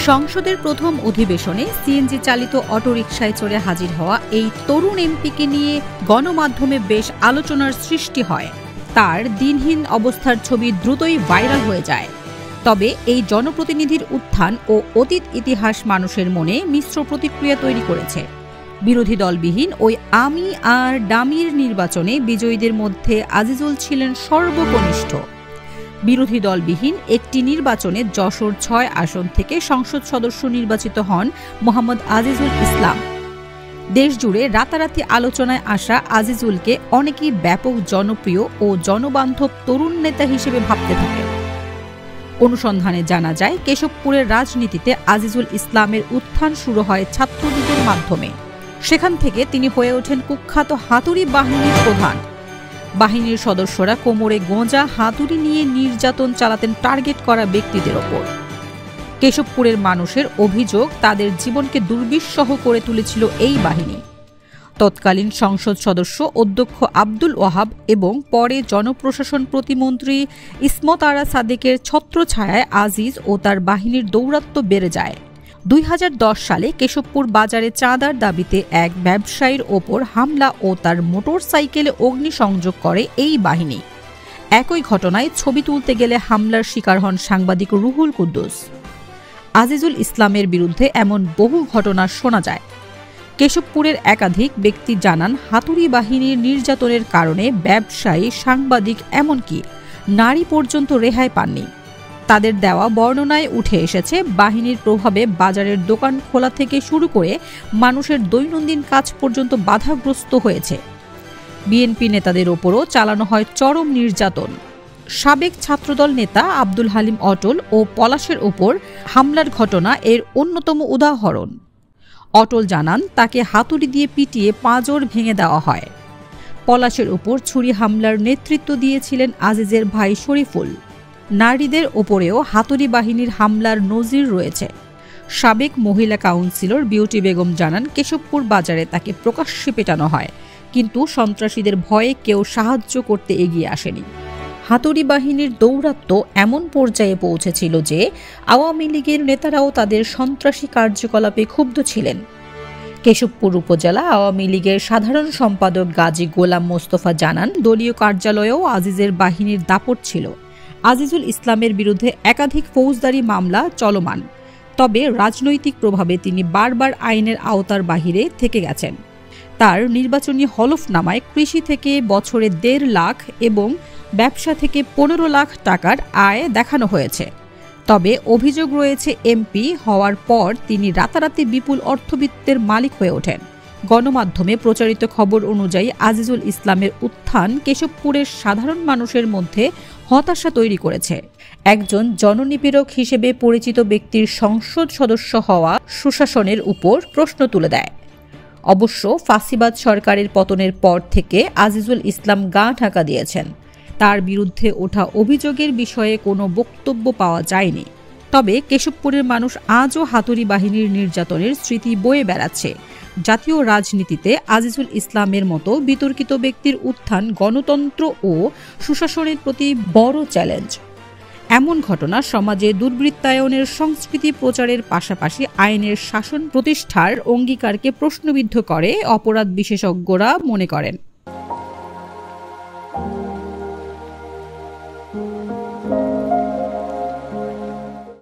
সংসদের প্রথম অধিবেশনে সিএনজি চালিত অটোরিকশায় চড়ে হাজির হওয়া এই তরুণ এমপিকে নিয়ে গণমাধ্যমে বেশ আলোচনার সৃষ্টি হয়। তার দিনহীন অবস্থার ছবি দ্রুতই ভাইরাল হয়ে যায়। তবে এই জনপ্রতিনিধির উত্থান ও অতীত ইতিহাস মানুষের মনে মিশ্র প্রতিক্রিয়া তৈরি করেছে। বিরোধী দলবিহীন ওই আমি আর ডামির নির্বাচনে বিজয়ীদের মধ্যে আজিজুল ছিলেন সর্বকনিষ্ঠ। বিরোধী দলবিহীন একটি নির্বাচনে যশোর ৬ আসন থেকে সংসদ সদস্য নির্বাচিত হন মোহাম্মদ আজিজুল ইসলাম। দেশজুড়ে রাতারাতি আলোচনায় আসা আজিজুলকে অনেকেই ব্যাপক জনপ্রিয় ও জনবান্ধব তরুণ নেতা হিসেবে ভাবতে থাকেন। অনুসন্ধানে জানা যায়, কেশবপুরের রাজনীতিতে আজিজুল ইসলামের উত্থান শুরু হয় ছাত্রলীগের মাধ্যমে। সেখান থেকে তিনি হয়ে ওঠেন কুখ্যাত হাতুড়ি বাহিনীর প্রধান। বাহিনীর সদস্যরা কোমরে গোঁজা হাতুড়ি নিয়ে নির্যাতন চালাতেন টার্গেট করা ব্যক্তিদের ওপর। কেশবপুরের মানুষের অভিযোগ, তাদের জীবনকে দুর্বিষহ করে তুলেছিল এই বাহিনী। তৎকালীন সংসদ সদস্য অধ্যক্ষ আব্দুল ওয়াহাব এবং পরে জনপ্রশাসন প্রতিমন্ত্রী ইসমত আরা সাদেকের ছত্রছায়ায় আজিজ ও তার বাহিনীর দৌরাত্ম্য বেড়ে যায়। ২০১০ সালে কেশবপুর বাজারে চাঁদার দাবিতে এক ব্যবসায়ীর ওপর হামলা ও তার মোটরসাইকেলে অগ্নিসংযোগ করে এই বাহিনী। একই ঘটনায় ছবি তুলতে গেলে হামলার শিকার হন সাংবাদিক রুহুল কুদ্দুস। আজিজুল ইসলামের বিরুদ্ধে এমন বহু ঘটনা শোনা যায়। কেশবপুরের একাধিক ব্যক্তি জানান, হাতুড়ি বাহিনীর নির্যাতনের কারণে ব্যবসায়ী, সাংবাদিক, এমনকি নারী পর্যন্ত রেহাই পাননি। তাদের দেওয়া বর্ণনায় উঠে এসেছে, বাহিনীর প্রভাবে বাজারের দোকান খোলা থেকে শুরু করে মানুষের দৈনন্দিন কাজ পর্যন্ত বাধাগ্রস্ত হয়েছে। বিএনপি নেতাদের ওপরও চালানো হয় চরম নির্যাতন। সাবেক ছাত্রদল নেতা আব্দুল হালিম অটল ও পলাশের ওপর হামলার ঘটনা এর অন্যতম উদাহরণ। অটল জানান, তাকে হাতুড়ি দিয়ে পিটিয়ে পাঁজর ভেঙে দেওয়া হয়। পলাশের ওপর ছুরি হামলার নেতৃত্ব দিয়েছিলেন আজিজের ভাই শরীফুল। নারীদের ওপরেও হাতুড়ি বাহিনীর হামলার নজির রয়েছে। সাবেক মহিলা কাউন্সিলর বিউটি বেগম জানান, কেশবপুর বাজারে তাকে প্রকাশ্যে পেটানো হয়, কিন্তু সন্ত্রাসীদের ভয়ে কেউ সাহায্য করতে এগিয়ে আসেনি। হাতুড়ি বাহিনীর দৌরাত্ম্য এমন পর্যায়ে পৌঁছেছিল যে আওয়ামী লীগের নেতারাও তাদের সন্ত্রাসী কার্যকলাপে ক্ষুব্ধ ছিলেন। কেশবপুর উপজেলা আওয়ামী লীগের সাধারণ সম্পাদক গাজী গোলাম মোস্তফা জানান, দলীয় কার্যালয়েও আজিজের বাহিনীর দাপট ছিল। আজিজুল ইসলামের বিরুদ্ধে একাধিক ফৌজদারি মামলা চলমান, তবে রাজনৈতিক প্রভাবে তিনি বারবার আইনের আওতার বাহিরে থেকে গেছেন। তার নির্বাচনী হলফনামায় কৃষি থেকে বছরে ১.৫ লাখ এবং ব্যবসা থেকে ১৫ লাখ টাকার আয় দেখানো হয়েছে। তবে অভিযোগ রয়েছে, এমপি হওয়ার পর তিনি রাতারাতি বিপুল অর্থবিত্তের মালিক হয়ে ওঠেন। গণমাধ্যমে প্রচারিত খবর অনুযায়ী আজিজুল ইসলামের উত্থান কেশবপুরের সাধারণ মানুষের মধ্যে হতাশা তৈরি করেছে। একজন জননিপীড়ক হিসেবে পরিচিত ব্যক্তির সংসদ সদস্য হওয়া সুশাসনের উপর প্রশ্ন তুলে দেয়। অবশ্য ফাঁসিবাদ সরকারের পতনের পর থেকে আজিজুল ইসলাম গা ঢাকা দিয়েছেন। তার বিরুদ্ধে ওঠা অভিযোগের বিষয়ে কোনো বক্তব্য পাওয়া যায়নি। তবে কেশবপুরের মানুষ আজও হাতুড়ি বাহিনীর নির্যাতনের স্মৃতি বয়ে বেড়াচ্ছে। জাতীয় রাজনীতিতে আজিজুল ইসলামের মতো বিতর্কিত ব্যক্তির উত্থান গণতন্ত্র ও সুশাসনের প্রতি বড় চ্যালেঞ্জ। এমন ঘটনা সমাজে দুর্বৃত্তায়নের সংস্কৃতি প্রচারের পাশাপাশি আইনের শাসন প্রতিষ্ঠার অঙ্গীকারকে প্রশ্নবিদ্ধ করে, অপরাধ বিশেষজ্ঞরা মনে করেন।